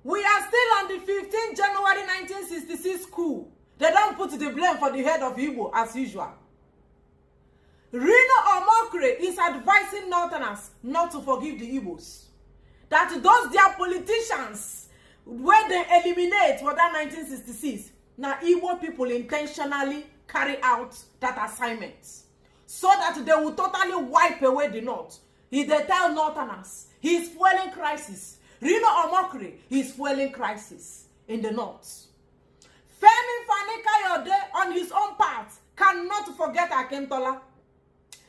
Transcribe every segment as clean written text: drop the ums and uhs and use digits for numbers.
We are still on the 15th January 1966 coup. They don't put the blame for the head of Igbo as usual. Reno Omokri is advising Northerners not to forgive the Igbos. That those their politicians, where they eliminate for that 1966, now Igbo people intentionally carry out that assignment so that they will totally wipe away the North. They tell Northerners, he is fueling crisis. Reno Omokri is fueling crisis in the North. Femi Fani-Kayode, on his own part, cannot forget Akintola.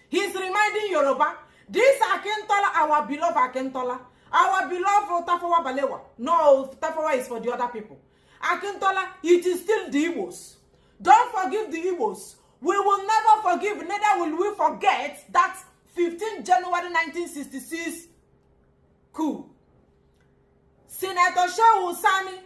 He's reminding Yoruba, this Akintola, our beloved Akintola, our beloved Tafawa Balewa. No, Tafawa is for the other people. Akintola, it is still the Igbos. Don't forgive the Igbos. We will never forgive, neither will we forget that 15th January 1966 coup. Senator Shehu Sani,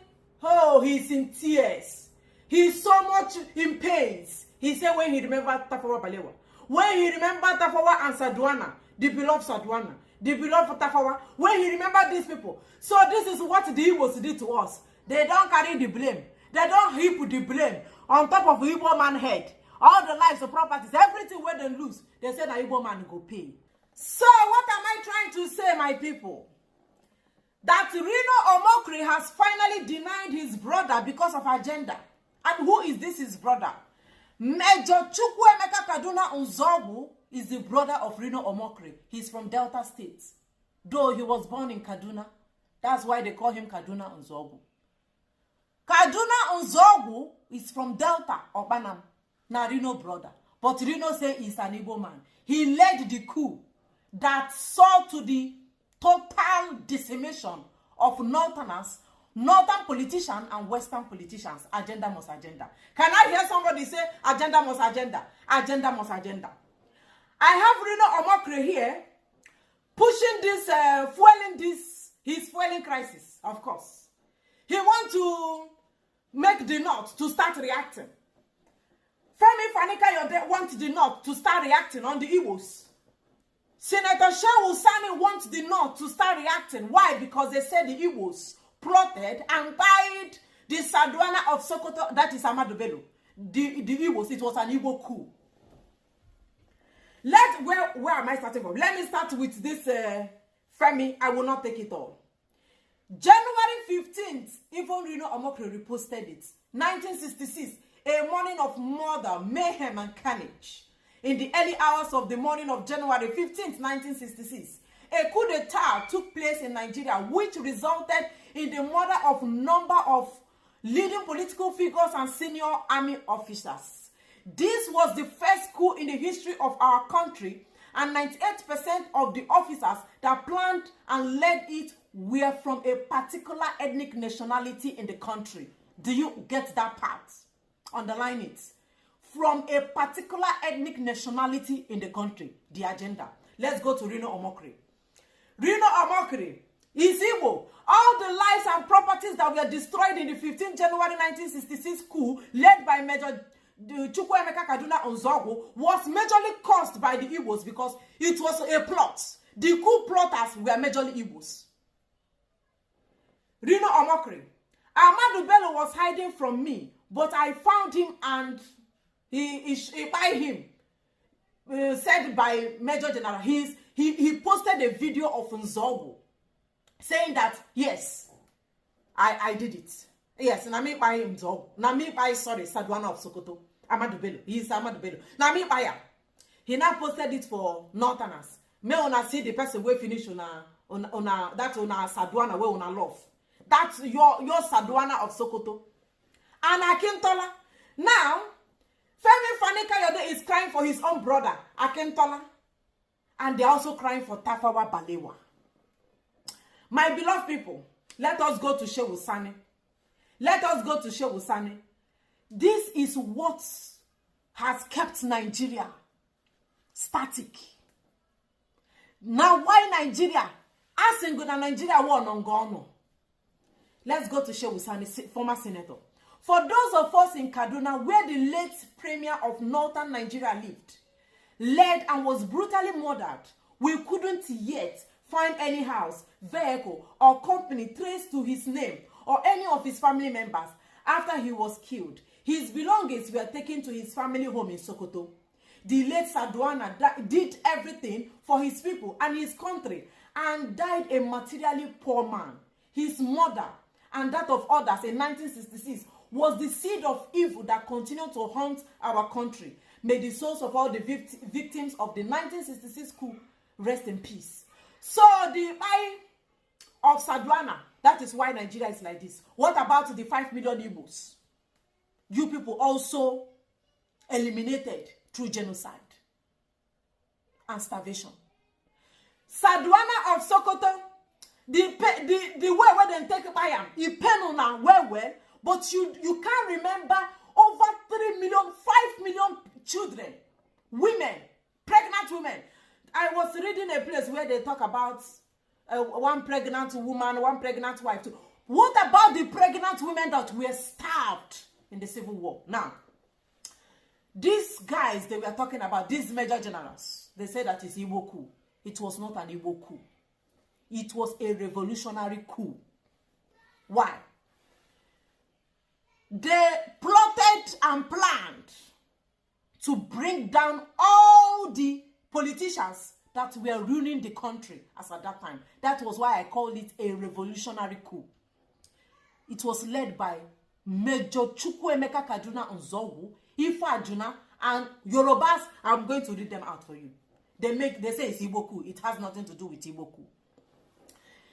oh, he's in tears. He's so much in pains. He said when he remembered Tafawa Balewa, when he remembered Tafawa and Saduana, the beloved Saduana, the beloved Tafawa, when he remembered these people. So this is what the Igbos did to us. They don't carry the blame. They don't heap the blame on top of the Igbo man head. All the lives, the properties, everything where they lose, they say the Igbo man go pay. So what am I trying to say, my people? That Reno Omokri has finally denied his brother because of agenda. And who is this his brother? Major Chukwuemeka Kaduna Nzeogwu is the brother of Reno Omokri. He's from Delta State. Though he was born in Kaduna. That's why they call him Kaduna Nzeogwu. Kaduna Nzeogwu is from Delta or Banam. Now Reno brother. But Reno say he's an Igbo man. He led the coup that saw to the total decimation of Northerners, Northern politicians and Western politicians. Agenda must agenda. Can I hear somebody say, agenda must agenda? Agenda must agenda. I have Reno Omokri here, pushing this, fueling this, his fueling crisis, of course. He wants to make the North to start reacting. Femi Fani-Kayode wants the North to start reacting on the Igbos. Senator Shehu Sani wants the North to start reacting. Why? Because they said the Igbos plotted and tied the Saduana of Sokoto, that is Ahmadu Bello. The Igbos, it was an Igbo coup. Where am I starting from? Let me start with this Femi. I will not take it all. January 15th, even Reno Omokri reposted it. 1966, a morning of murder, mayhem, and carnage. In the early hours of the morning of January 15th, 1966, a coup d'etat took place in Nigeria, which resulted in the murder of a number of leading political figures and senior army officers. This was the first coup in the history of our country, and 98% of the officers that planned and led it were from a particular ethnic nationality in the country. Do you get that part? Underline it. From a particular ethnic nationality in the country, the agenda. Let's go to Reno Omokri. Reno Omokri is Igbo. All the lives and properties that were destroyed in the 15th January 1966 coup led by Major Chukwuemeka Kaduna Nzeogwu was majorly caused by the Igbos because it was a plot. The coup plotters were majorly Igbos. Reno Omokri. Ahmadu Bello was hiding from me, but I found him and he by him, said by Major General, he posted a video of Nzeogwu saying that, yes, I did it. Yes, na me by Nzeogwu. Na me by, sorry, Saduana of Sokoto. Ahmadu Bello. He is Ahmadu Bello. Na me by him. He now posted it for Northerners. Me una see the person we finish that una Saduana we una love. That's your Saduana of Sokoto. And Akintola. Now, Femi Fani-Kayode is crying for his own brother, Akintola. And they're also crying for Tafawa Balewa. My beloved people, let us go to Shehu Sani. Let us go to Shehu Sani. This is what has kept Nigeria static. Now, why Nigeria? Asking good Nigeria war on Gono. Let's go to Shehu Sani, former senator. For those of us in Kaduna, where the late premier of northern Nigeria lived, led and was brutally murdered, we couldn't yet find any house, vehicle, or company traced to his name or any of his family members after he was killed. His belongings were taken to his family home in Sokoto. The late Saduana did everything for his people and his country and died a materially poor man. His mother and that of others in 1966 was the seed of evil that continued to haunt our country. May the souls of all the victims of the 1966 coup rest in peace. So the eye of Saduana, that is why Nigeria is like this. What about the 5 million Igbos? You people also eliminated through genocide and starvation. Saduana of Sokoto, the way where they take by him, he pen on well, but you can't remember over 3 million, 5 million children, women, pregnant women. I was reading a place where they talk about one pregnant woman, one pregnant wife too. What about the pregnant women that were starved in the Civil War? Now, these guys they were talking about, these major generals, they said that it's Igbo coup. It was not an Igbo coup. It was a revolutionary coup. Why? They plotted and planned to bring down all the politicians that were ruining the country as at that time. That was why I called it a revolutionary coup. It was led by Major Chukwuemeka Kaduna Nzeogwu, Ifa Ajuna, and Yorubas. I'm going to read them out for you. They say it's Igbo coup. It has nothing to do with Igbo coup.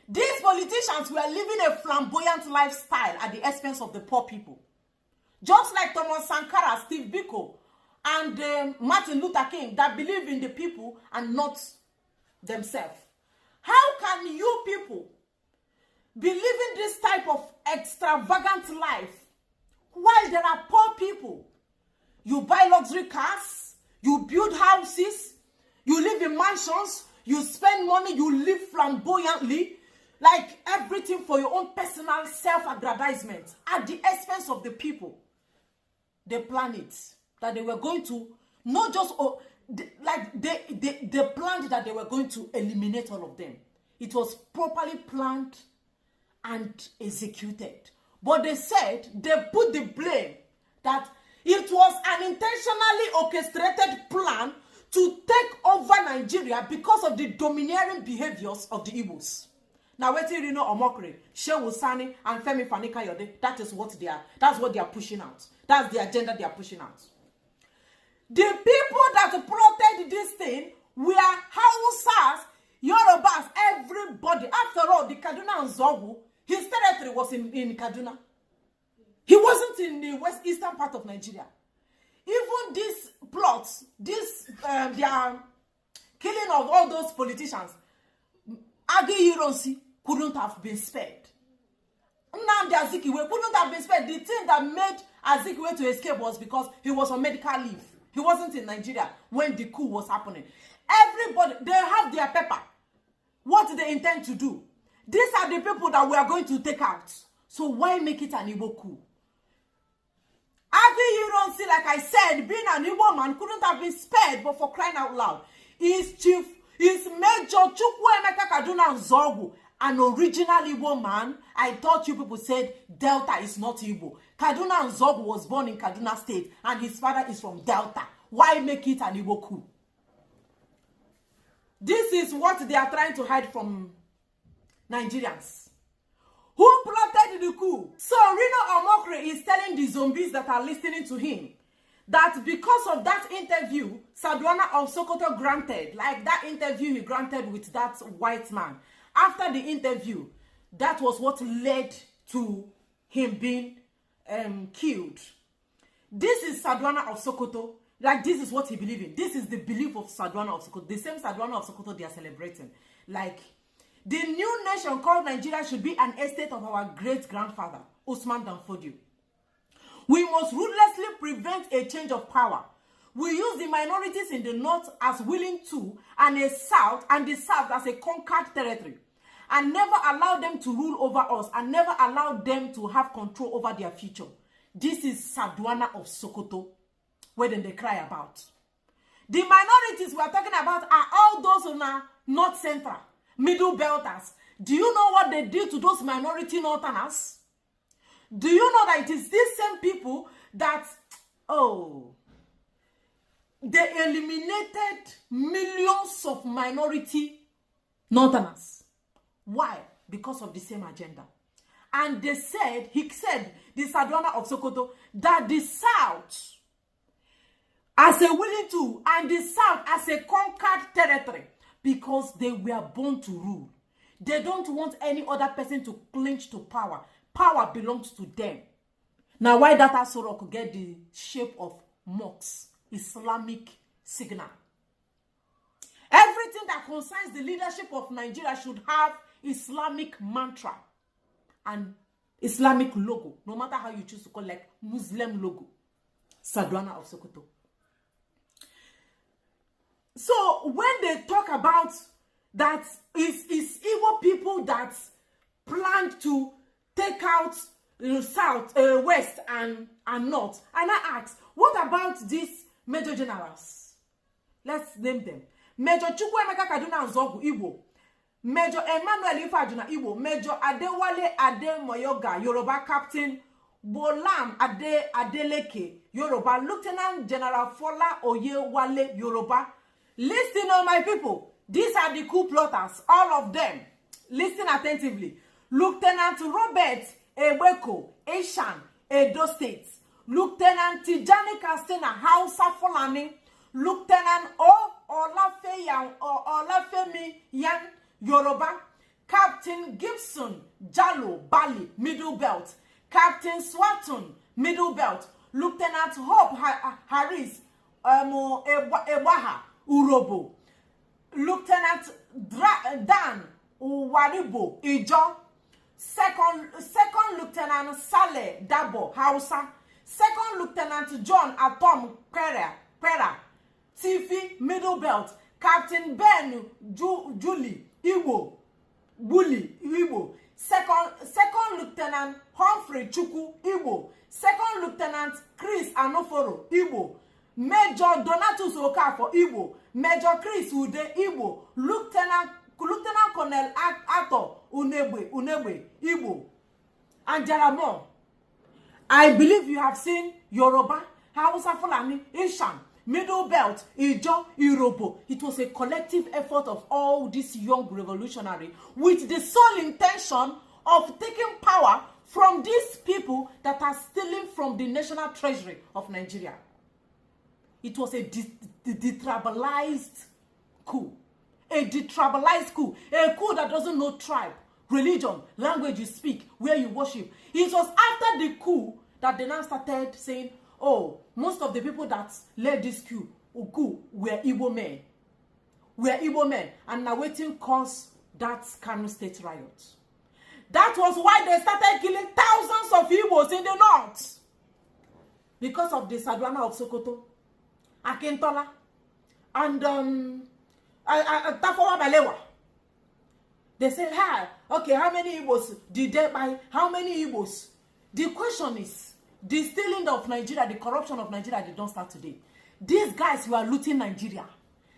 These politicians were living a flamboyant lifestyle at the expense of the poor people. Just like Thomas Sankara, Steve Biko, and Martin Luther King, that believe in the people and not themselves. How can you people be living this type of extravagant life while there are poor people? You buy luxury cars, you build houses, you live in mansions, you spend money, you live flamboyantly, like everything for your own personal self-aggrandizement at the expense of the people. They planned it, that they were going to, not just, they planned that they were going to eliminate all of them. It was properly planned and executed. But they said, they put the blame that it was an intentionally orchestrated plan to take over Nigeria because of the domineering behaviors of the Igbos. Now, wait till you know Omokri, Shehu Sani, and Femi Fani-Kayode, that's what they are pushing out. That's the agenda they are pushing out. The people that plotted this thing were Hausas, Yorubas, everybody. After all, the Kaduna Nzeogwu, his territory was in Kaduna. He wasn't in the eastern part of Nigeria. Even these plots, their killing of all those politicians, Agi couldn't have been spared. Nnamdi Azikiwe couldn't have been spared. The thing that made Azikiwe to escape was because he was on medical leave. He wasn't in Nigeria when the coup was happening. Everybody, they have their paper. What they intend to do. These are the people that we are going to take out. So why make it an Igbo coup? Agi like I said, being an Igbo man couldn't have been spared, but for crying out loud, his Major Chukwuemeka Kaduna Nzeogwu, an original Igbo man. I thought you people said Delta is not Igbo. Kaduna Nzeogwu was born in Kaduna State and his father is from Delta. Why make it an Igbo coup? This is what they are trying to hide from Nigerians. Who plotted the coup? So Reno Omokri is telling the zombies that are listening to him that because of that interview, Saduana of Sokoto granted, like that interview he granted with that white man. After the interview, that was what led to him being killed. This is Saduana of Sokoto. Like, this is what he believes in. This is the belief of Saduana of Sokoto. The same Saduana of Sokoto they are celebrating. Like, the new nation called Nigeria should be an estate of our great-grandfather, Usman Dan Fodio. We must ruthlessly prevent a change of power. We use the minorities in the north as willing to, and the south as a conquered territory, and never allow them to rule over us, and never allow them to have control over their future. This is Saduana of Sokoto, where then they cry about. The minorities we are talking about are all those who are north central, middle belters. Do you know what they did to those minority northerners? Do you know that it is these same people that, oh, they eliminated millions of minority northerners? Why? Because of the same agenda. And they said, he said, the Saduana of Sokoto, that the South as a willing to, and the South as a conquered territory, because they were born to rule. They don't want any other person to cling to power. Power belongs to them. Now, why that Asoro could get the shape of mosques, Islamic signal. Everything that concerns the leadership of Nigeria should have Islamic mantra and Islamic logo, no matter how you choose to call it, like Muslim logo. Saduana of Sokoto. So when they talk about that is Igbo people that planned to take out south, west, and north, and I ask, what about these major generals? Let's name them. Major Chukwuemeka Kaduna Nzeogwu, Igbo. Major Emmanuel Ifeajuna, Igbo. Major Adewale Ademoyoga, Yoruba. Captain Bolam Adeleke, Yoruba. Lieutenant General Fola Oyewale, Yoruba. Listen, on my people. These are the coup plotters, all of them. Listen attentively. Lieutenant Robert Eweko, Eshan, Edo State. Lieutenant Tijani Kastena, Hausa Fulani. Lieutenant Olafemi Yan, Yoruba. Captain Gibson Jalo, Bali, Middle Belt. Captain Swatun, Middle Belt. Lieutenant Hope Harris, Ewaha, Urobo. Lieutenant Dan Uwaribo, Ijo. Second Lieutenant Saleh Dabo, Hausa. Second Lieutenant John Atom Pera, Tifi, Middle Belt. Captain Ben Julie, Igbo, Bully, Igbo. Second Lieutenant Humphrey Chukwu, Igbo. Second Lieutenant Chris Anoforo, Igbo. Major Donatus Okafor, Igbo. Major Chris Ude, Igbo. Lieutenant Colonel Ato Unegbe, Igbo. And there are more. I believe you have seen Yoruba, Hausa Fulani, Ishan, Middle Belt, Ijo, Irobo. It was a collective effort of all these young revolutionaries with the sole intention of taking power from these people that are stealing from the national treasury of Nigeria. It was a detribalized coup. A detribalized coup. A coup that doesn't know tribe, religion, language you speak, where you worship. It was after the coup that they now started saying, oh, most of the people that led this coup were Igbo men. And now waiting cause that Kano State riot. That was why they started killing thousands of Igbos in the north. Because of the Saduana of Sokoto, Akintola, and Tafawa Balewa. They said, hi, okay, how many Igbos did they buy? How many Igbos? The question is, the stealing of Nigeria, the corruption of Nigeria did not start today. These guys were looting Nigeria.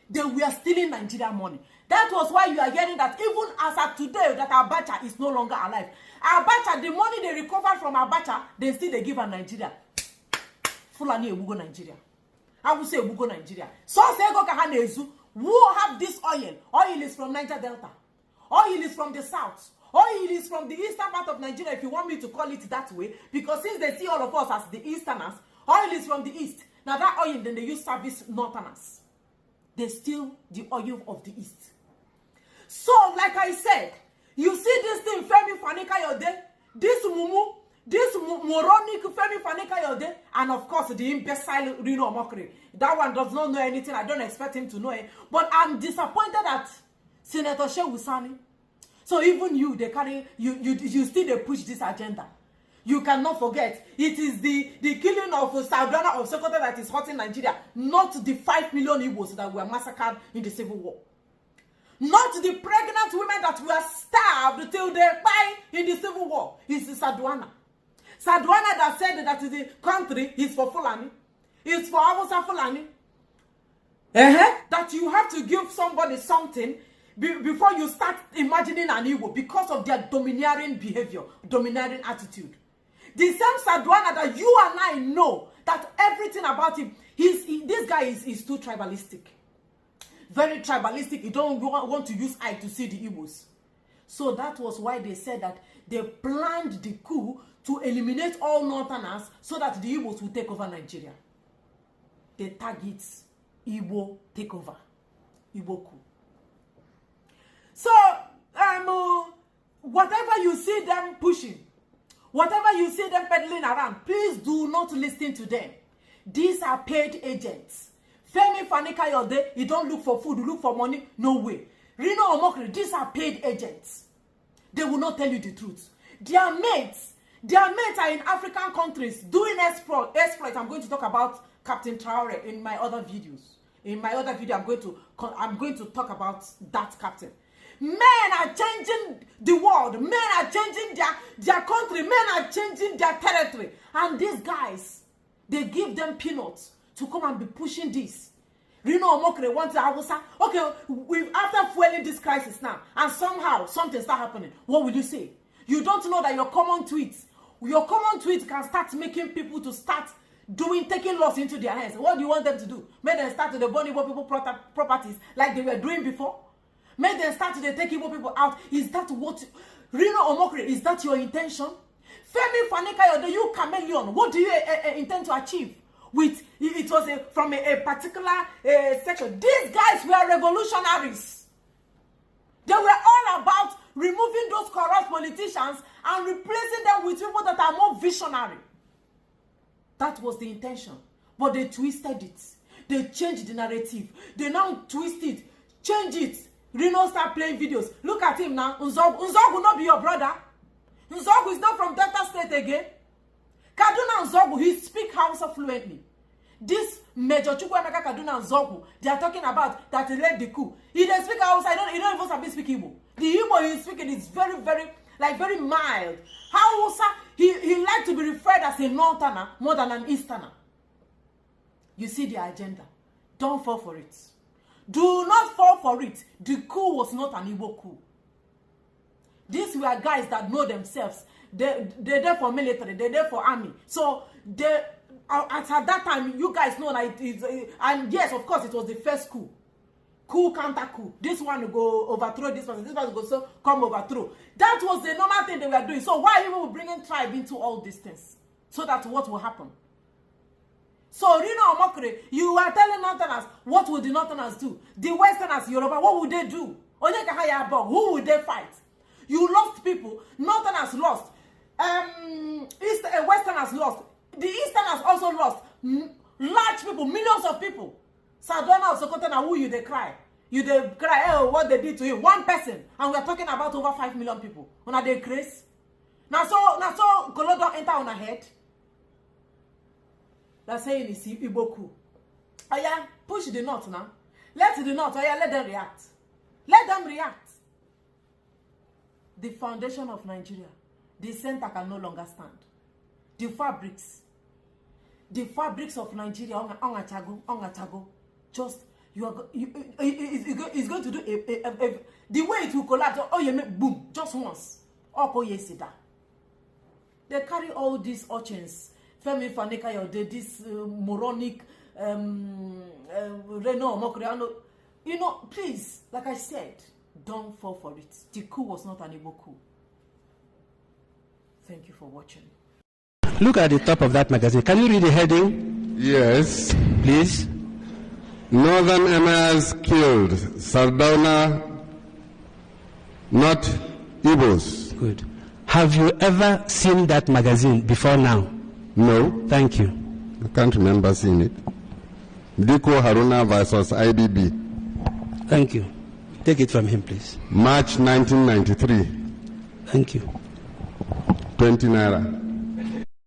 They were stealing Nigeria money. That was why you are hearing that even as of today, that Abacha is no longer alive. Abacha, the money they recovered from Abacha, they still they give a Nigeria. Fulani Ebugo Nigeria. I will say Ebugo Nigeria. So say go Kahanezu, who have this oil? Oil is from Niger Delta. Oil is from the south. Oil is from the eastern part of Nigeria, if you want me to call it that way, because since they see all of us as the easterners, oil is from the east. Now that oil, then they use service northerners. They steal the oil of the east. So, like I said, you see this thing, Femi Fani-Kayode, this Mumu, this moronic Femi Fani-Kayode, and of course the imbecile Reno Omokri. That one does not know anything. I don't expect him to know it. But I'm disappointed at Senator Shehu Sani. So even you, they carry you still they push this agenda. You cannot forget, it is the killing of Saduana of Sokoto that is hurting Nigeria, not the 5 million Igbos that were massacred in the Civil War. Not the pregnant women that were starved till they died in the Civil War. It's Saduana. Saduana that said that the country is for Fulani. It's for Hausa Fulani. That you have to give somebody something before you start imagining an Igbo because of their domineering behavior, domineering attitude. The same Saduana that you and I know that everything about him, this guy is too tribalistic. Very tribalistic. He don't want to use eye to see the Igbos. So that was why they said that they planned the coup to eliminate all Northerners so that the Igbos will take over Nigeria. They target Igbo takeover. Igbo coup. So, whatever you see them pushing, whatever you see them peddling around, please do not listen to them. These are paid agents. Femi Fani-Kayode, you don't look for food, you look for money. No way. Reno Omokri, these are paid agents. They will not tell you the truth. Their mates are in African countries doing exploits. I'm going to talk about Captain Traore in my other videos. In my other video, I'm going to talk about that captain. Men are changing the world. Men are changing their country. Men are changing their territory. And these guys, they give them peanuts to come and be pushing this. Reno Omokri wants to Hausa. Okay, after fueling this crisis now, and somehow something start happening, what will you say? You don't know that your common tweet can start making people to start taking laws into their hands. What do you want them to do? Make them start to burn Igbo people properties like they were doing before? Make them start to take Igbo people out? Is that what, Reno Omokri, is that your intention? Femi Fani-Kayode, you chameleon, what do you intend to achieve? With it was from a particular section. These guys were revolutionaries. They were all about removing those corrupt politicians and replacing them with people that are more visionary. That was the intention. But they twisted it. They changed the narrative. They now twist it, change it. Reno start playing videos. Look at him now. Nzeogwu will not be your brother. Nzeogwu is not from Delta State again. Kaduna Nzeogwu, he speaks Hausa fluently. This Major Chukwuemeka Kaduna Nzeogwu, they are talking about that he led the coup. He doesn't speak Hausa. He don't even speak Igbo. The Igbo he is speaking is very, very, very mild. Hausa, he likes to be referred as a Northerner more than an Easterner. You see the agenda. Don't fall for it. Do not fall for it. The coup was not an Igbo coup. These were guys that know themselves. They're there for military. They're there for army. So at that time, you guys know that and yes, of course, it was the first coup. Coup, counter coup. This one will go overthrow this one. This one will go come overthrow. That was the normal thing they were doing. So why even bringing tribe into all these things? So that what will happen? So Reno Omokri, you are telling Northerners, what would the Northerners do? The Westerners, Yoruba, what would they do? Who would they fight? You lost people. Northerners lost. Westerners lost. The Easterners also lost. Large people, millions of people. Saduana of Sokoto, now who you they cry? You they cry, oh, what they did to him. One person. And we are talking about over 5 million people. When they crazy. Now so Kolodo enter on a head. That's saying it's Igbo coup. Oh yeah, push the North now. Let the North, oh yeah, let them react. Let them react. The foundation of Nigeria, the center can no longer stand. The fabrics of Nigeria, ongachago, just it's going to do the way it will collapse. Oh, you make boom just once. Oh, yes, they carry all these urchins. Femi Fani-Kayode, this moronic Reno Omokri. You know, please, like I said, don't fall for it. The coup was not an Igbo coup. Thank you for watching. Look at the top of that magazine. Can you read the heading? Yes. Please. Northern Emirs killed. Saduana, not Igbos. Good. Have you ever seen that magazine before now? No. Thank you. I can't remember seeing it. Diko Haruna versus IBB. Thank you. Take it from him, please. March 1993. Thank you. 20 naira.